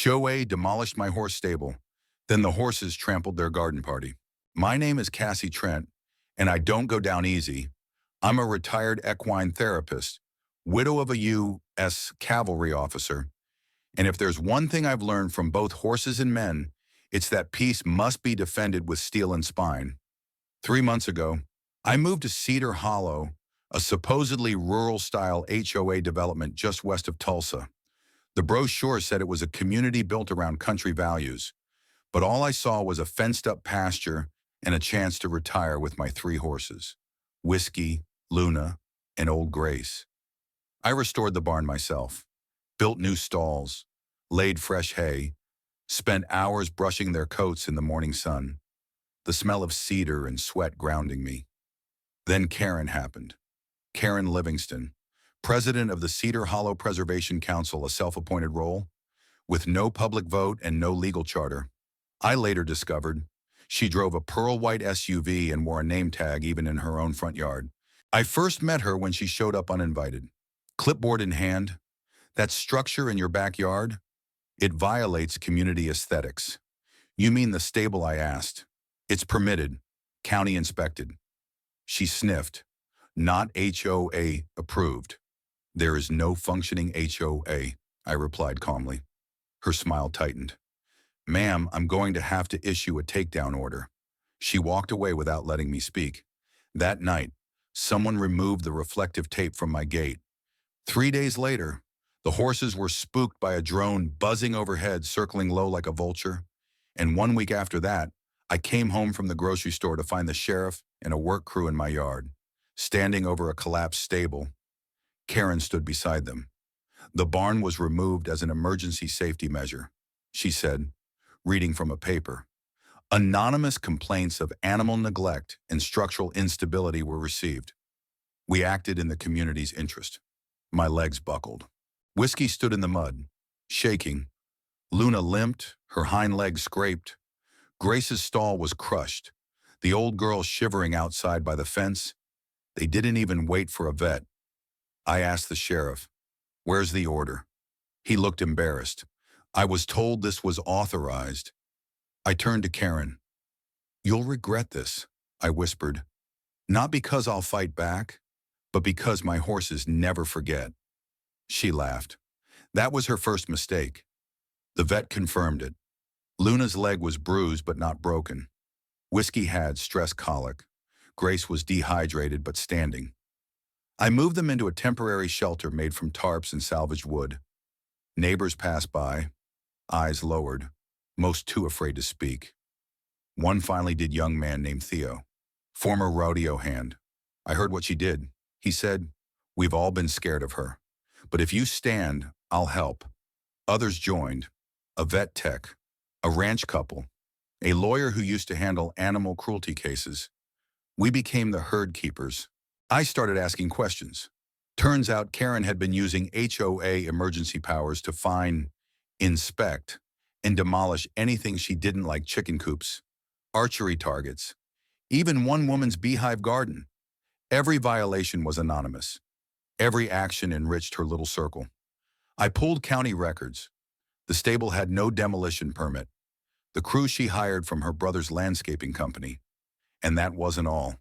HOA demolished my horse stable. Then the horses trampled their garden party. My name is Cassie Trent, and I don't go down easy. I'm a retired equine therapist, widow of a U.S. cavalry officer. And if there's one thing I've learned from both horses and men, it's that peace must be defended with steel and spine. 3 months ago, I moved to Cedar Hollow, a supposedly rural-style HOA development just west of Tulsa. The brochure said it was a community built around country values, but all I saw was a fenced-up pasture and a chance to retire with my 3 horses, Whiskey, Luna, and Old Grace. I restored the barn myself, built new stalls, laid fresh hay, spent hours brushing their coats in the morning sun, the smell of cedar and sweat grounding me. Then Karen happened. Karen Livingston, president of the Cedar Hollow Preservation Council, a self-appointed role, with no public vote and no legal charter. I later discovered she drove a pearl-white SUV and wore a name tag even in her own front yard. I first met her when she showed up uninvited. Clipboard in hand, that structure in your backyard, it violates community aesthetics. You mean the stable, I asked. It's permitted, county inspected. She sniffed. Not HOA approved. There is no functioning HOA, I replied calmly. Her smile tightened. Ma'am, I'm going to have to issue a takedown order. She walked away without letting me speak. That night, someone removed the reflective tape from my gate. 3 days later, the horses were spooked by a drone buzzing overhead, circling low like a vulture. And 1 week after that, I came home from the grocery store to find the sheriff and a work crew in my yard, standing over a collapsed stable. Karen stood beside them. The barn was removed as an emergency safety measure, she said, reading from a paper. Anonymous complaints of animal neglect and structural instability were received. We acted in the community's interest. My legs buckled. Whiskey stood in the mud, shaking. Luna limped, her hind legs scraped. Grace's stall was crushed, the old girl shivering outside by the fence. They didn't even wait for a vet. I asked the sheriff, "Where's the order?" He looked embarrassed. I was told this was authorized. I turned to Karen. "You'll regret this," I whispered. "Not because I'll fight back, but because my horses never forget." She laughed. That was her first mistake. The vet confirmed it. Luna's leg was bruised but not broken. Whiskey had stress colic. Grace was dehydrated but standing. I moved them into a temporary shelter made from tarps and salvaged wood. Neighbors passed by, eyes lowered, most too afraid to speak. One finally did, young man named Theo, former rodeo hand. I heard what she did. He said, "We've all been scared of her. But if you stand, I'll help." Others joined, a vet tech, a ranch couple, a lawyer who used to handle animal cruelty cases. We became the herd keepers. I started asking questions. Turns out Karen had been using HOA emergency powers to fine, inspect, and demolish anything she didn't, like chicken coops, archery targets, even one woman's beehive garden. Every violation was anonymous. Every action enriched her little circle. I pulled county records. The stable had no demolition permit. The crew she hired from her brother's landscaping company. And that wasn't all.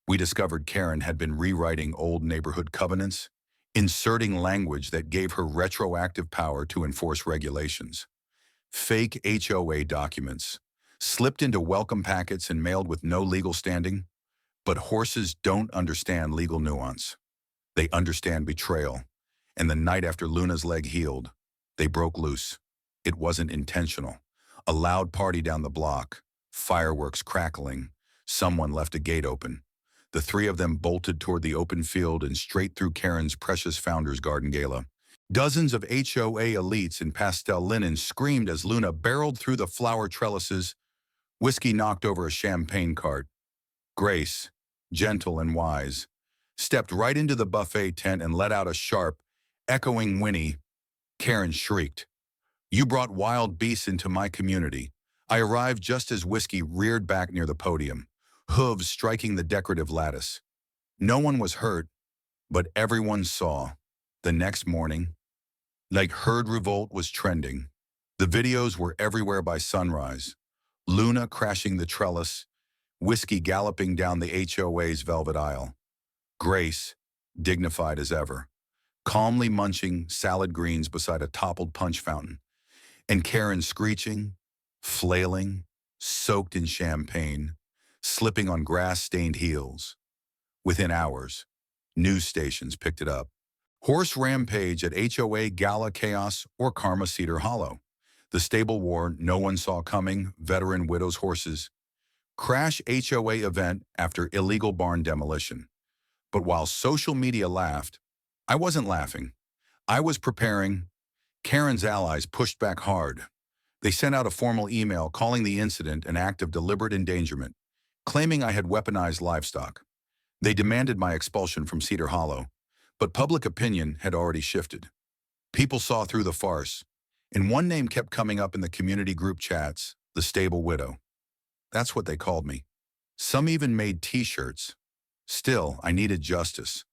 We discovered Karen had been rewriting old neighborhood covenants, inserting language that gave her retroactive power to enforce regulations. Fake HOA documents, slipped into welcome packets and mailed with no legal standing. But horses don't understand legal nuance. They understand betrayal. And the night after Luna's leg healed, they broke loose. It wasn't intentional. A loud party down the block, fireworks crackling. Someone left a gate open. The 3 of them bolted toward the open field and straight through Karen's precious Founders Garden Gala. Dozens of HOA elites in pastel linen screamed as Luna barreled through the flower trellises. Whiskey knocked over a champagne cart. Grace, gentle and wise, stepped right into the buffet tent and let out a sharp, echoing whinny. Karen shrieked, "You brought wild beasts into my community." I arrived just as Whiskey reared back near the podium, hooves striking the decorative lattice. No one was hurt, but everyone saw. The next morning, like herd revolt was trending. The videos were everywhere by sunrise. Luna crashing the trellis, Whiskey galloping down the HOA's velvet aisle. Grace, dignified as ever, calmly munching salad greens beside a toppled punch fountain. And Karen screeching, flailing, soaked in champagne, slipping on grass-stained heels. Within hours, news stations picked it up. Horse rampage at HOA Gala Chaos or Karma Cedar Hollow. The stable war no one saw coming, veteran widows' horses. Crash HOA event after illegal barn demolition. But while social media laughed, I wasn't laughing. I was preparing. Karen's allies pushed back hard. They sent out a formal email calling the incident an act of deliberate endangerment, claiming I had weaponized livestock. They demanded my expulsion from Cedar Hollow, but public opinion had already shifted. People saw through the farce, and one name kept coming up in the community group chats, the stable widow. That's what they called me. Some even made t-shirts. Still, I needed justice,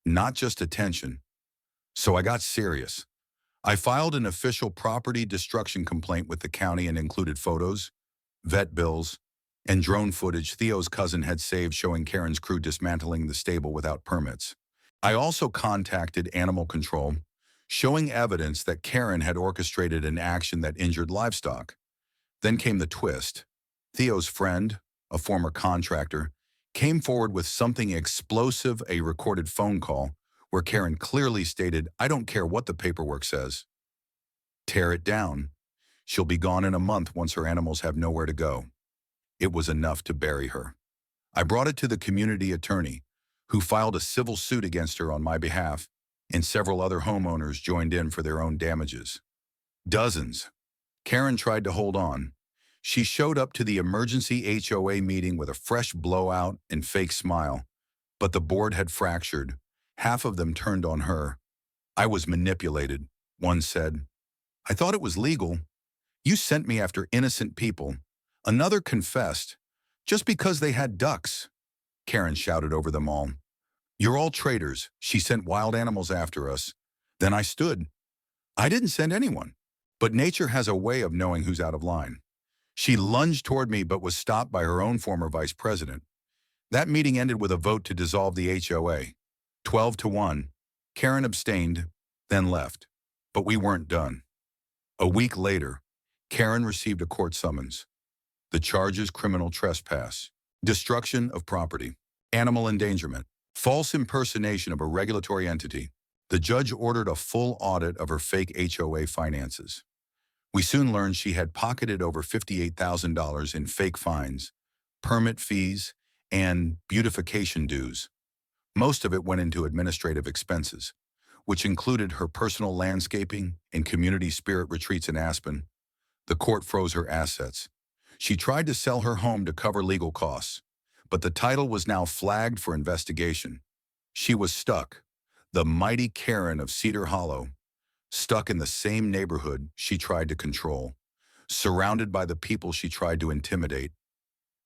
not just attention. So I got serious. I filed an official property destruction complaint with the county and included photos, vet bills, and drone footage Theo's cousin had saved showing Karen's crew dismantling the stable without permits. I also contacted animal control, showing evidence that Karen had orchestrated an action that injured livestock. Then came the twist. Theo's friend, a former contractor, came forward with something explosive, a recorded phone call, where Karen clearly stated, "I don't care what the paperwork says. Tear it down. She'll be gone in a month once her animals have nowhere to go." It was enough to bury her. I brought it to the community attorney, who filed a civil suit against her on my behalf, and several other homeowners joined in for their own damages. Dozens. Karen tried to hold on. She showed up to the emergency HOA meeting with a fresh blowout and fake smile, but the board had fractured. Half of them turned on her. "I was manipulated," one said. "I thought it was legal. You sent me after innocent people." Another confessed, "Just because they had ducks." Karen shouted over them all. "You're all traitors. She sent wild animals after us." Then I stood. "I didn't send anyone. But nature has a way of knowing who's out of line." She lunged toward me but was stopped by her own former vice president. That meeting ended with a vote to dissolve the HOA. 12-1. Karen abstained, then left. But we weren't done. A week later, Karen received a court summons. The charges: criminal trespass, destruction of property, animal endangerment, false impersonation of a regulatory entity. The judge ordered a full audit of her fake HOA finances. We soon learned she had pocketed over $58,000 in fake fines, permit fees, and beautification dues. Most of it went into administrative expenses, which included her personal landscaping and community spirit retreats in Aspen. The court froze her assets. She tried to sell her home to cover legal costs, but the title was now flagged for investigation. She was stuck, the mighty Karen of Cedar Hollow, stuck in the same neighborhood she tried to control, surrounded by the people she tried to intimidate.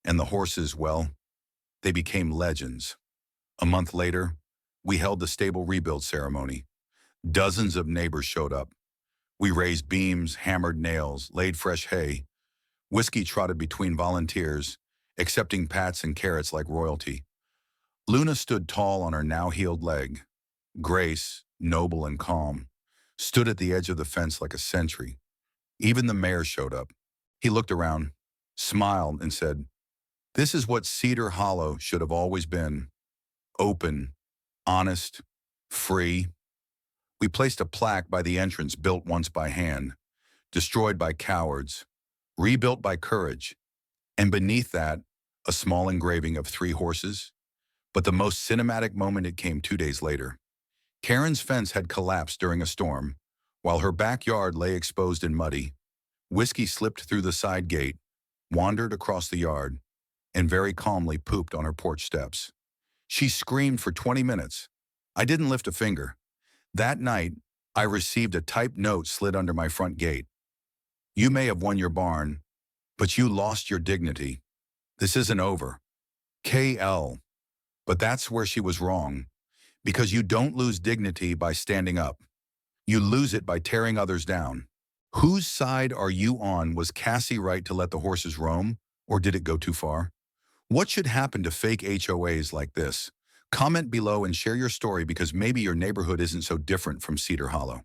And the horses, well, they became legends. A month later, we held the stable rebuild ceremony. Dozens of neighbors showed up. We raised beams, hammered nails, laid fresh hay. Whiskey trotted between volunteers, accepting pats and carrots like royalty. Luna stood tall on her now-healed leg. Grace, noble and calm, stood at the edge of the fence like a sentry. Even the mayor showed up. He looked around, smiled, and said, "This is what Cedar Hollow should have always been. Open, honest, free." We placed a plaque by the entrance built once by hand, destroyed by cowards, rebuilt by courage, and beneath that, a small engraving of 3 horses. But the most cinematic moment, it came 2 days later. Karen's fence had collapsed during a storm. While her backyard lay exposed and muddy, Whiskey slipped through the side gate, wandered across the yard, and very calmly pooped on her porch steps. She screamed for 20 minutes. I didn't lift a finger. That night, I received a typed note slid under my front gate. "You may have won your barn, but you lost your dignity. This isn't over. KL." But that's where she was wrong, because you don't lose dignity by standing up. You lose it by tearing others down. Whose side are you on? Was Cassie right to let the horses roam, or did it go too far? What should happen to fake HOAs like this? Comment below and share your story because maybe your neighborhood isn't so different from Cedar Hollow.